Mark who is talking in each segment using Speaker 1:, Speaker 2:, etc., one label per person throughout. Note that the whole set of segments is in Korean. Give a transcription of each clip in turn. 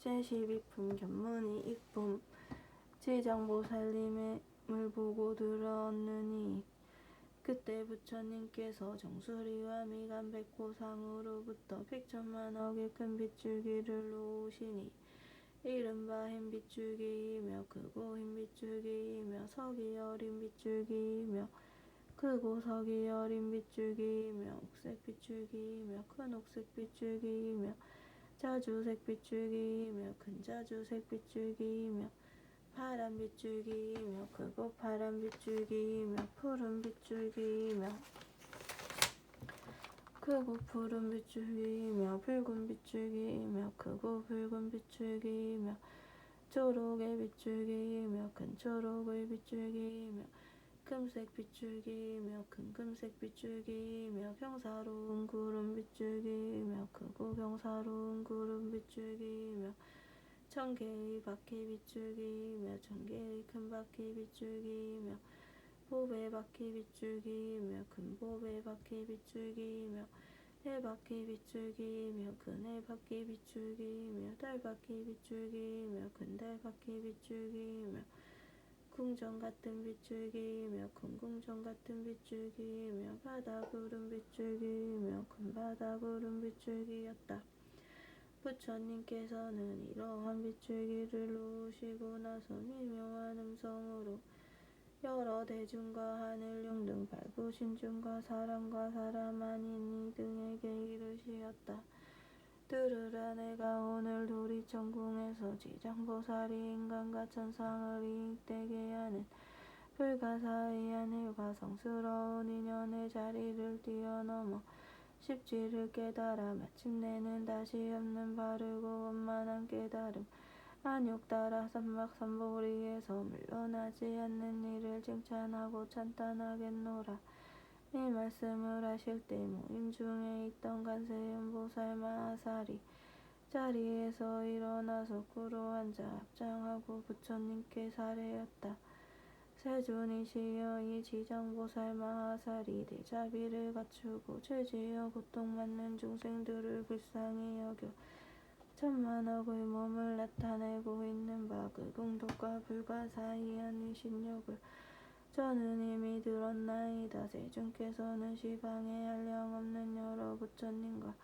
Speaker 1: 제12품 견문이 입품 지장보살님을 보고 들었느니 그때 부처님께서 정수리와 미간백호상으로부터 백천만억의 큰 빗줄기를 놓으시니 이른바 흰빗줄기이며 크고 흰 빗줄기이며 석이 어린 빗줄기이며 크고 석이 어린 빗줄기이며 옥색 빗줄기이며 큰 옥색 빗줄기이며 자주색 빗줄기이며 큰 자주색 빗줄기이며 파란 빗줄기이며 크고 파란 빗줄기이며 푸른 빗줄기이며 크고 푸른 빗줄기이며 붉은 빗줄기이며 크고 붉은 빗줄기이며 초록의 빗줄기이며 큰 초록의 빗줄기이며 금색 빗줄기이며 큰 금색 빗줄기이며 경사로운 구름 빗줄기이며 크고 경사로운 구름 빗줄기이며 천개의 바퀴 빗줄기이며 천개의 큰 바퀴 빗줄기이며 보배 바퀴 빗줄기이며 큰 보배 바퀴 빗줄기이며 해바퀴 빗줄기이며 큰 해바퀴 빗줄기이며 달바퀴 빗줄기이며 큰 달바퀴 빗줄기이며 궁전 같은 빗줄기이며 큰 궁전 같은 빗줄기이며 바다구름 빗줄기이며 큰 바다구름 빗줄기였다. 부처님께서는 이러한 빗줄기를 놓으시고 나서 미묘한 음성으로 여러 대중과 하늘용 등 발부신 중과 사람과 사람 아닌 이 등에게 이르시었다. 들으라, 내가 오늘 도리천궁에서 지장보살이 인간과 천상을 이익되게 하는 불가사의한 일과 성스러운 인연의 자리를 뛰어넘어 십지를 깨달아 마침내는 다시 없는 바르고 원만한 깨달음 안욕 따라 삼박삼보리에서 물러나지 않는 이를 칭찬하고 찬탄하겠노라. 이 말씀을 하실 때 모임 중에 있던 관세음보살 마하살이 자리에서 일어나서 구로 앉아 합장하고 부처님께 살해였다. 세존이시여, 이 지장보살 마하살이 대자비를 갖추고 죄지어 고통받는 중생들을 불쌍히 여겨 천만억의 몸을 나타내고 있는 바 그 공덕과 불가사의한 이 신욕을 저는 이미 들었나이다. 세존께서는 시방에 한량없는 여러 부처님과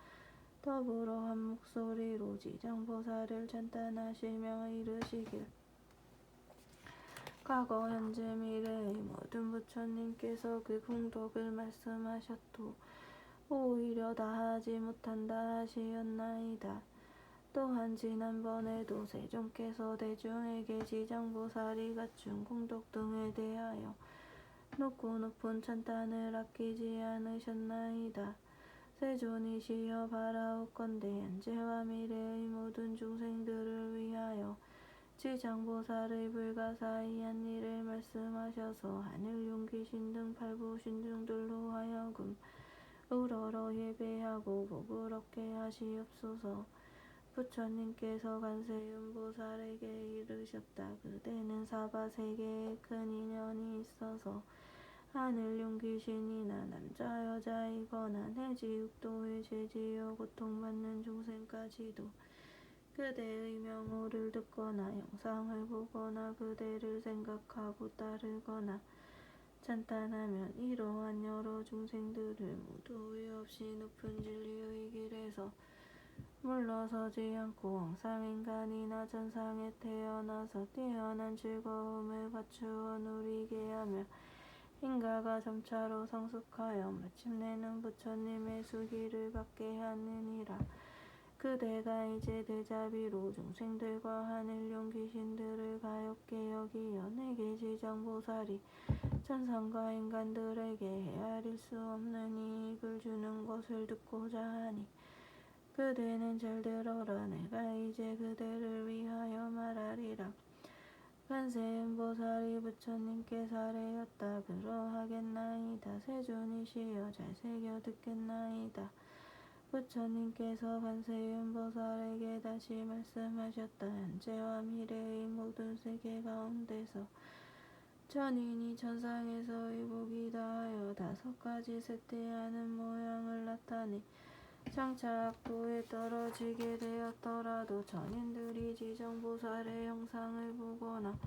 Speaker 1: 더불어 한 목소리로 지장보살을 찬탄하시며 이르시길 과거 현재 미래의 모든 부처님께서 그 공덕을 말씀하셨도 오히려 다하지 못한다 하시었나이다. 또한 지난번에도 세존께서 대중에게 지장보살이 갖춘 공덕 등에 대하여 높고 높은 찬탄을 아끼지 않으셨나이다. 세존이시여, 바라옵건대 현재와 미래의 모든 중생들을 위하여 지장보살의 불가사의한 일을 말씀하셔서 하늘용귀신 등 팔부신중들로 하여금 우러러 예배하고 복을 얻게 하시옵소서. 부처님께서 관세음보살에게 이르셨다. 그대는 사바세계에 큰 인연이 있어서 하늘용귀신이나 남자 여자이거나 내지 육도에 죄지어 고통받는 중생까지도 그대의 명호를 듣거나 영상을 보거나 그대를 생각하고 따르거나 찬탄하면 이러한 여러 중생들을 모두 후회 없이 높은 진리의 길에서 물러서지 않고 항상 인간이나 천상에 태어나서 뛰어난 즐거움을 갖추어 누리게 하며 인가가 점차로 성숙하여 마침내는 부처님의 수기를 받게 하느니라. 그대가 이제 대자비로 중생들과 하늘용 귀신들을 가엾게 여기어 내게 지장보살이 천상과 인간들에게 헤아릴 수 없는 이익을 주는 것을 듣고자 하니 그대는 잘 들어라. 내가 이제 그대를 위하여 말하리라. 관세음보살이 부처님께 살해였다. 그러하겠나이다. 세존이시여, 잘 새겨 듣겠나이다. 부처님께서 관세음보살에게 다시 말씀하셨다. 현재와 미래의 모든 세계 가운데서 천인이 천상에서의 복이 다하여 5가지 세태하는 모양을 나타내 장차 악도에 떨어지게 되었더라도 천인들이 지정보살의 형상을 보거나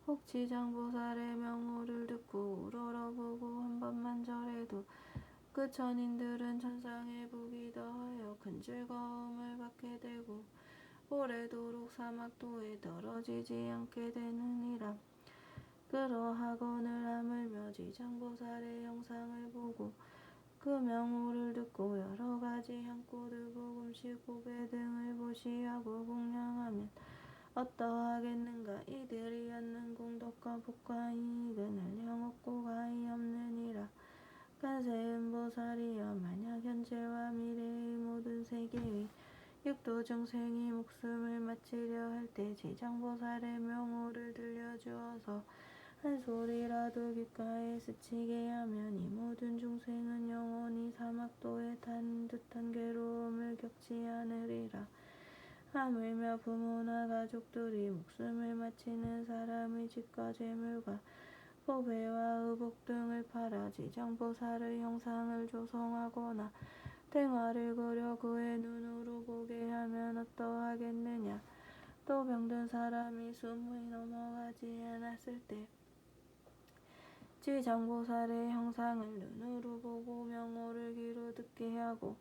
Speaker 1: 혹 지정보살의 명호를 듣고 우러러보고 한 번만 절해도 그 천인들은 천상의 복이 더하여 큰 즐거움을 받게 되고 오래도록 사막도에 떨어지지 않게 되느니라. 그러하거늘 하물며 지장보살의 형상을 보고 그 명호를 듣고 여러가지 향고두 복음식 고배 등을 보시하고 공양하면 어떠하겠는가. 이들이 얻는 공덕과 복과 이익은 한량 없고 가히 없느니라. 간세음보살이여 만약 현재와 미래의 모든 세계의 육도 중생이 목숨을 마치려 할 때 지장보살의 명호를 들려주어서 한 소리라도 귓가에 스치게 하면 이 모든 중생은 영원히 사막도에 탄 듯한 괴로움을 겪지 않으리라. 하물며 부모나 가족들이 목숨을 마치는 사람의 집과 재물과 보배와 의복 등을 팔아 지장보살의 형상을 조성하거나 탱화를 그려 그의 눈으로 보게 하면 어떠하겠느냐. 또 병든 사람이 숨이 넘어가지 않았을 때 지장보살의 형상을 눈으로 보고 명호를 귀로 듣게 하고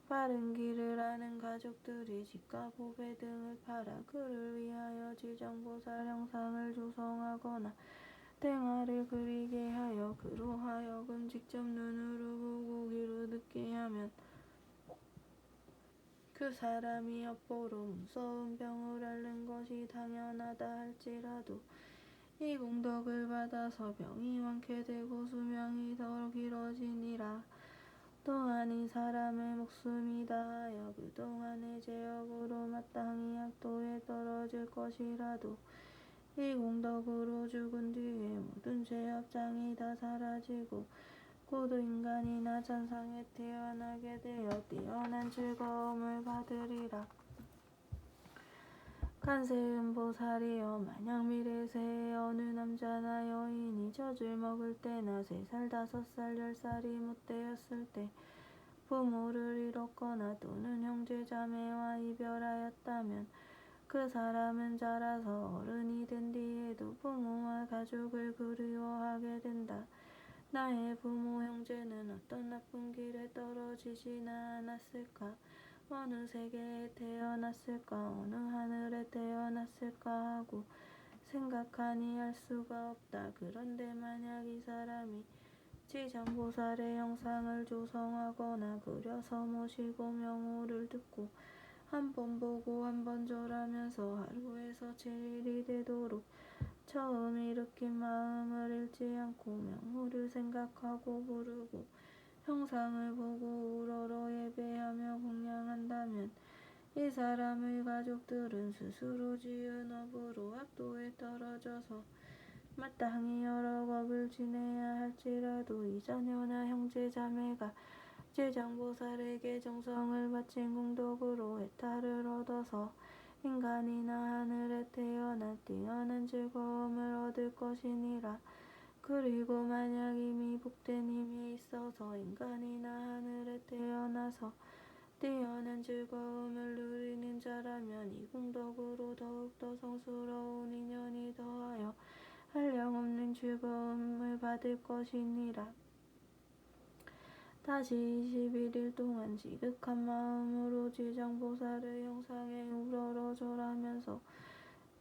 Speaker 1: 바른 길을 아는 가족들이 집과 보배 등을 팔아 그를 위하여 지장보살 형상을 조성하거나 탱화를 그리게 하여 그로 하여금 직접 눈으로 보고 귀로 듣게 하면 그 사람이 엿보로 무서운 병을 앓는 것이 당연하다 할지라도 이 공덕을 받아서 병이 완쾌 되고 수명이 더 길어지니라. 또한 이 사람의 목숨이 다하여 그동안의 죄업으로 마땅히 악도에 떨어질 것이라도 이 공덕으로 죽은 뒤에 모든 죄업장이 다 사라지고 곧 인간이나 천상에 태어나게 되어 뛰어난 즐거움을 받으리라. 간세음보살이여 만약 미래세에 어느 남자나 여인이 젖을 먹을 때나 3살, 5살, 10살이 못되었을 때 부모를 잃었거나 또는 형제 자매와 이별하였다면 그 사람은 자라서 어른이 된 뒤에도 부모와 가족을 그리워하게 된다. 나의 부모 형제는 어떤 나쁜 길에 떨어지지나 않았을까? 어느 세계에 태어났을까? 어느 하늘에 태어났을까? 하고 생각하니 알 수가 없다. 그런데 만약 이 사람이 지장보살의 형상을 조성하거나 그려서 모시고 명호를 듣고 한 번 보고 한 번 절하면서 하루에서 7일이 되도록 처음 일으킨 마음을 잃지 않고 명호를 생각하고 부르고 형상을 보고 우러러 예배하며 공양한다면 이 사람의 가족들은 스스로 지은 업으로 악도에 떨어져서 마땅히 여러 겁을 지내야 할지라도 이 자녀나 형제 자매가 지장보살에게 정성을 바친 공덕으로 해탈을 얻어서 인간이나 하늘에 태어나 뛰어난 즐거움을 얻을 것이니라. 그리고 만약 이미 복된 힘이 있어서 인간이나 하늘에 태어나서 뛰어난 즐거움을 누리는 자라면 이 공덕으로 더욱더 성스러운 인연이 더하여 한량없는 즐거움을 받을 것이니라. 다시 21일 동안 지극한 마음으로 지장보살의 형상에 우러러 절하면서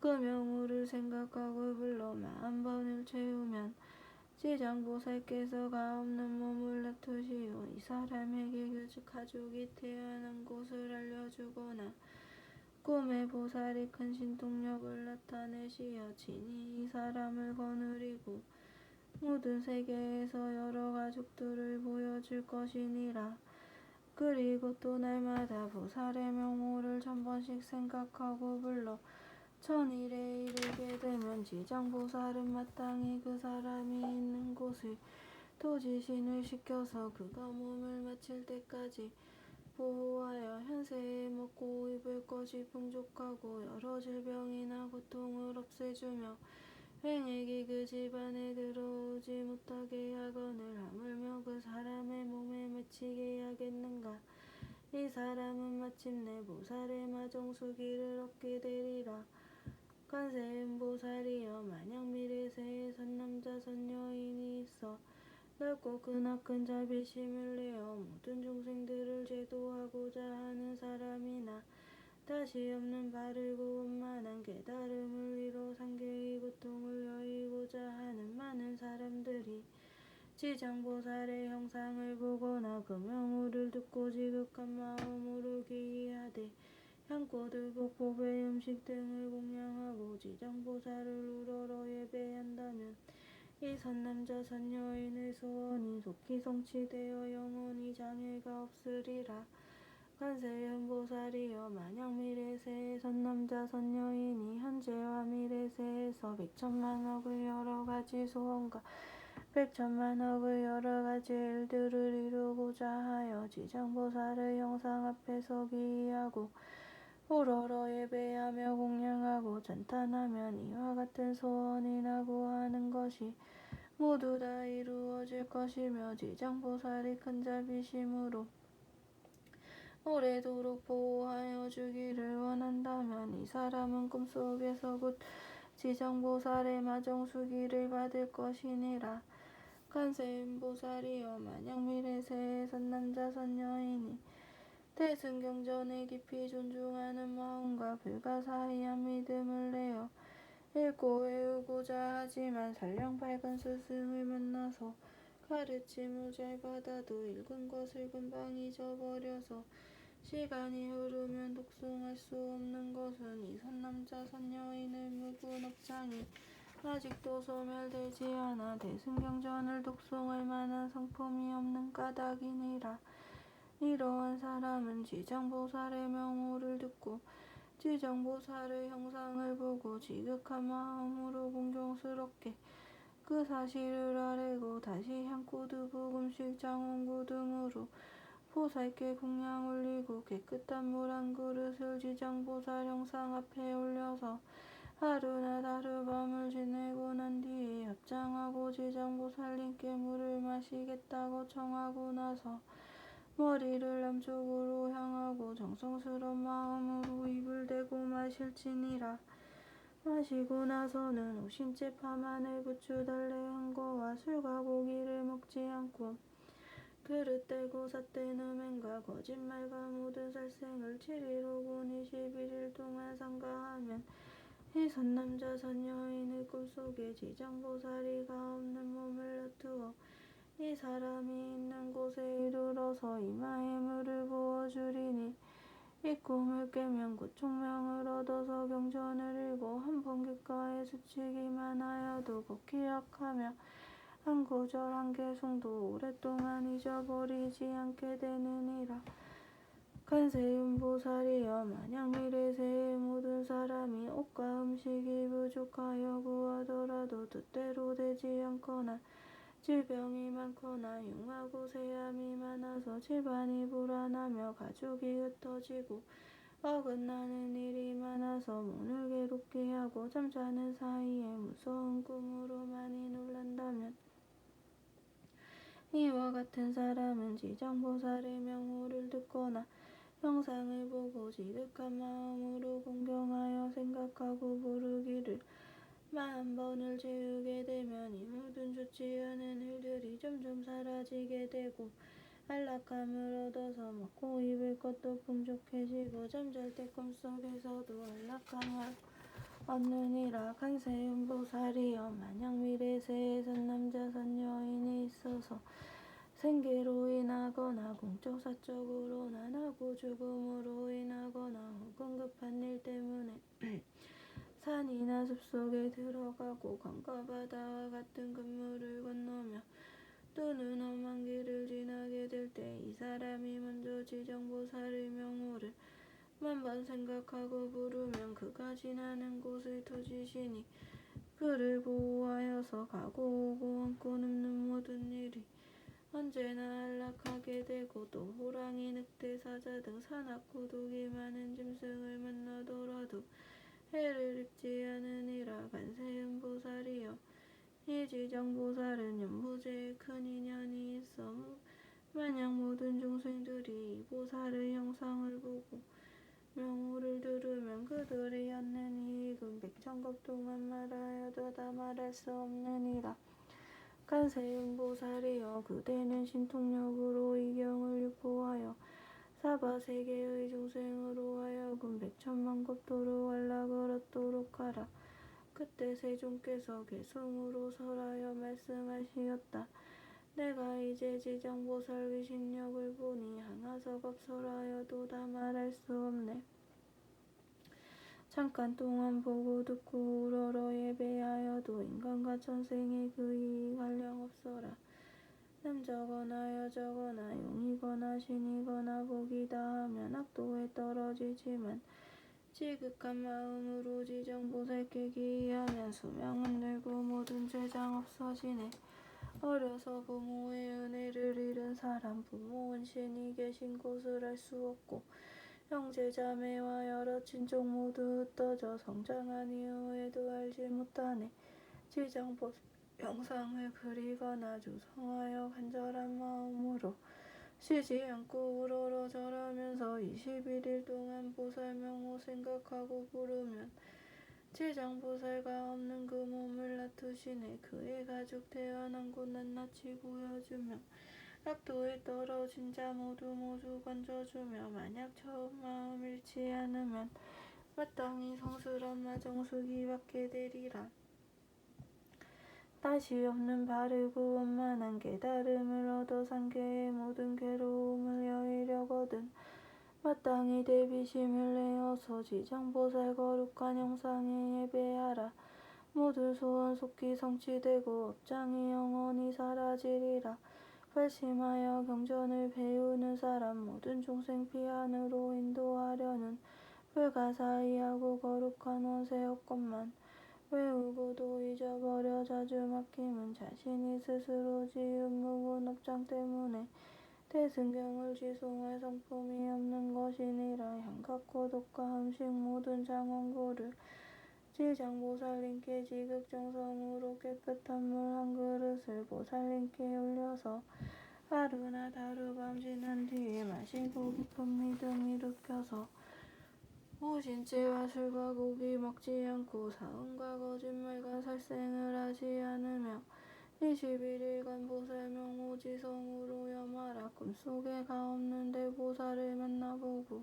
Speaker 1: 그 명호를 생각하고 불러 40번을 채우면 지장보살께서 가없는 몸을 나투시어 이 사람에게 그 가족이 태어난 곳을 알려주거나 꿈에 보살이 큰 신통력을 나타내시어 친히 이 사람을 거느리고 모든 세계에서 여러 가족들을 보여줄 것이니라. 그리고 또 날마다 보살의 명호를 1000번씩 생각하고 불러 1000일에 이르게 되면 지장보살은 마땅히 그 사람이 있는 곳을 도지신을 시켜서 그가 몸을 마칠 때까지 보호하여 현세에 먹고 입을 것이 풍족하고 여러 질병이나 고통을 없애주며 횡액이 그 집안에 들어오지 못하게 하거늘 하물며 그 사람의 몸에 맺히게 하겠는가. 이 사람은 마침내 보살의 마정수기를 얻게 되리라. 관세음보살이여 만약 미래세에 선남자 선여인이 있어 넓고 크나큰 자비심을 내어 모든 중생들을 제도하고자 하는 사람이나 다시 없는 바르고 원만한 깨달음을 이뤄 상계의 고통을 여의고자 하는 많은 사람들이 지장보살의 형상을 보거나 그 명호를 듣고 지극한 마음으로 기이하되 향꽃을 보배 음식 등을 공양하고 지장보살을 우러러 예배한다면 이 선남자 선여인의 소원이 속히 성취되어 영원히 장애가 없으리라. 관세음보살이여 만약 미래세의 선남자 선여인이 현재와 미래세에서 백천만억의 여러가지 소원과 백천만억의 여러가지 일들을 이루고자 하여 지장보살의 형상 앞에서 기이하고 우러러 예배하며 공양하고 찬탄하면 이와 같은 소원이나 구하는 것이 모두 다 이루어질 것이며 지장보살이 큰 자비심으로 오래도록 보호하여 주기를 원한다면 이 사람은 꿈속에서 곧 지장보살의 마정수기를 받을 것이니라. 관세음보살이여 만약 미래세의 선남자 선여인이 대승경전에 깊이 존중하는 마음과 불가사의한 믿음을 내어 읽고 외우고자 하지만 설령 밝은 스승을 만나서 가르침을 잘 받아도 읽은 것을 금방 잊어버려서 시간이 흐르면 독송할 수 없는 것은 이 선남자 선여인의 묵은 업장이 아직도 소멸되지 않아 대승경전을 독송할 만한 성품이 없는 까닭이니라. 이러한 사람은 지장보살의 명호를 듣고 지장보살의 형상을 보고 지극한 마음으로 공경스럽게 그 사실을 아뢰고 다시 향꽃 두부금씩 장원구 등으로 보살께 공양 올리고 깨끗한 물 한 그릇을 지장보살 형상 앞에 올려서 하루낮 하룻밤을 지내고 난 뒤에 합장하고 지장보살님께 물을 마시겠다고 청하고 나서 머리를 남쪽으로 향하고 정성스러운 마음으로 입을 대고 마실지니라. 마시고 나서는 오신채 파마늘 부추 달래한 거와 술과 고기를 먹지 않고 그릇 떼고 삿대는 맹과 거짓말과 모든 살생을 7일 5군 21일 동안 삼가하면 이 선남자 선여인의 꿈속에 지장보살이 가없는 몸을 놔두어 이 사람이 있는 곳에 이르러서 이마에 물을 부어주리니 이 꿈을 깨면 곧 총명을 얻어서 경전을 읽고 한 번 귓가에 스치기만 하여도 곧 기억하며 한 구절 한 개송도 오랫동안 잊어버리지 않게 되느니라. 관세음보살이여 만약 미래세의 모든 사람이 옷과 음식이 부족하여 구하더라도 뜻대로 되지 않거나 질병이 많거나 흉하고 세함이 많아서 집안이 불안하며 가족이 흩어지고 어긋나는 일이 많아서 몸을 괴롭게 하고 잠자는 사이에 무서운 꿈으로 많이 놀란다면 이와 같은 사람은 지장보살의 명호를 듣거나 형상을 보고 지극한 마음으로 공경하여 생각하고 부르기를 10,000번을 지으게 되면 이 모든 좋지 않은 일들이 점점 사라지게 되고 안락함을 얻어서 먹고 입을 것도 풍족해지고 잠잘 때 꿈속에서도 안락함을 얻느니라. 관세음보살이여 만약 미래세에 선남자 선여인이 있어서 생계로 인하거나 공적 사적으로나 나고 죽음으로 인하거나 혹은 급한 일 때문에 산이나 숲속에 들어가고 강과 바다와 같은 급물을 건너며 또는 험한 길을 지나게 될 때 이 사람이 먼저 지장보살의 명호를 10,000번 생각하고 부르면 그가 지나는 곳의 토지시니 그를 보호하여서 가고 오고 앉고 눕는 모든 일이 언제나 안락하게 되고 또 호랑이 늑대 사자 등 산악 고독이 많은 짐승을 만나더라도 해를 입지 않으니라. 관세음보살이여 이 지장보살은 연부제에 큰 인연이 있어 만약 모든 중생들이 이 보살의 형상 영상을 보고 명호를 들으면 그들이 얻는 이익은 백천급 동안 말하여도 다 말할 수 없느니라. 관세음보살이여 그대는 신통력으로 이 경을 유포하여 사바세계의 중생으로 하여금 백천만급도로 안락을 얻도록 하라. 그때 세존께서 개승으로 설하여 말씀하시었다. 내가 이제 지장보살 위신력을 보니 항아서겁 설하여도 다 말할 수 없네. 잠깐 동안 보고 듣고 우러러 예배하여도 인간과 천생의 그 이익 한량없어라. 남자거나 여자거나 용이거나 신이거나 복이다 하면 악도에 떨어지지만 지극한 마음으로 지정보살께 기이하면 수명은 늘고 모든 죄장 없어지네. 어려서 부모의 은혜를 잃은 사람 부모는 신이 계신 곳을 알 수 없고 형제 자매와 여러 친족 모두 흩어져 성장한 이후에도 알지 못하네. 지정보 영상을 그리거나 조성하여 간절한 마음으로 쉬지 않고 우러러 절하면서 21일 동안 보살 명호 생각하고 부르면 지장보살과 없는 그 몸을 놔두시네. 그의 가죽 태어난 곳 낱낱이 보여주며 악도에 떨어진 자 모두 건져주며 만약 처음 마음 잃지 않으면 마땅히 성스런 마정숙이 받게 되리라. 다시 없는 바르고 원만한 깨달음을 얻어 상계의 모든 괴로움을 여의려거든 마땅히 대비심을 내어서 지장보살 거룩한 형상에 예배하라. 모든 소원 속히 성취되고 업장이 영원히 사라지리라. 발심하여 경전을 배우는 사람 모든 중생 피안으로 인도하려는 불가사의하고 거룩한 원세효것만 외우고도 잊어버려 자주 맡김은 자신이 스스로 지은 묵은 업장 때문에 대승경을 지송할 성품이 없는 것이니라. 향각고 독과 음식 모든 장원고를 지장보살님께 지극정성으로 깨끗한 물 한 그릇을 보살님께 올려서 하루나 하루밤 지난 뒤에 마시고 깊은 믿음 일으켜서 오신채와 술과 고기 먹지 않고 사음과 거짓말과 살생을 하지 않으며 21일간 보살 명호지성으로 염하라. 꿈속에 가없는데 보살을 만나보고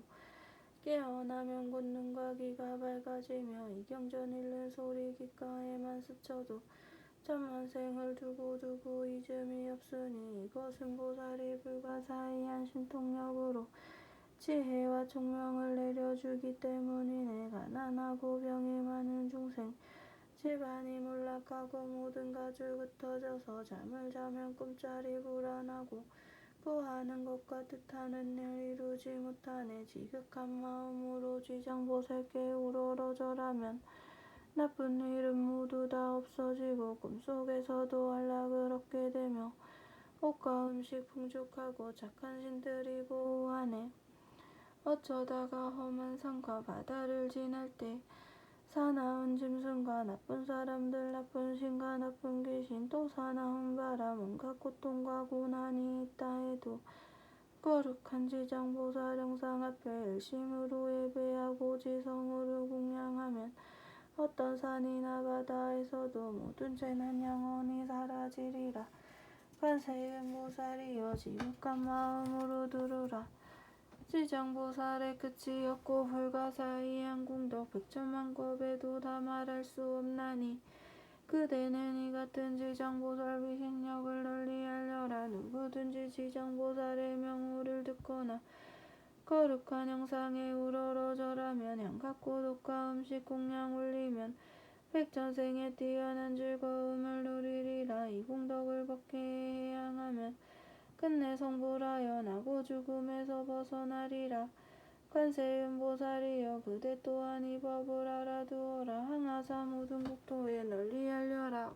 Speaker 1: 깨어나면 곧 눈과 귀가 밝아지며 이 경전 읽는 소리 귓가에만 스쳐도 천만생을 두고 잊음이 없으니 이것은 보살이 불가사의한 신통력으로 지혜와 총명을 내려주기 때문이네. 가난하고 병이 많은 중생 집안이 몰락하고 모든 가죽 흩어져서 잠을 자면 꿈자리 불안하고 구하는 것과 뜻하는 일 이루지 못하네. 지극한 마음으로 지장보살께 우러러 절하면 나쁜 일은 모두 다 없어지고 꿈속에서도 안락을 얻게 되며 옷과 음식 풍족하고 착한 신들이 보호하네. 어쩌다가 험한 산과 바다를 지날 때 사나운 짐승과 나쁜 사람들 나쁜 신과 나쁜 귀신 또 사나운 바람 온갖 고통과 고난이 있다 해도 거룩한 지장보살 형상 앞에 일심으로 예배하고 지성으로供養하면 어떤 산이나 바다에서도 모든 죄는 영원히 사라지리라. 관세음보살이여 지극한 마음으로 들으라. 지장보살의 끝이 없고 불가사의한 공덕 백천만급에도 다 말할 수 없나니 그대는 이 같은 지장보살 위신력을 널리 알려라. 누구든지 지장보살의 명호를 듣거나 거룩한 형상에 우러러 절하면 향각고 독과 음식 공양 올리면 백전생에 뛰어난 즐거움을 누리리라. 이 공덕을 법쾌히 향하면 끝내 성불하여 나고 죽음에서 벗어나리라. 관세음보살이여 그대 또한 이 법을 알아두어라. 항아사 모든 국토에 널리 알려라.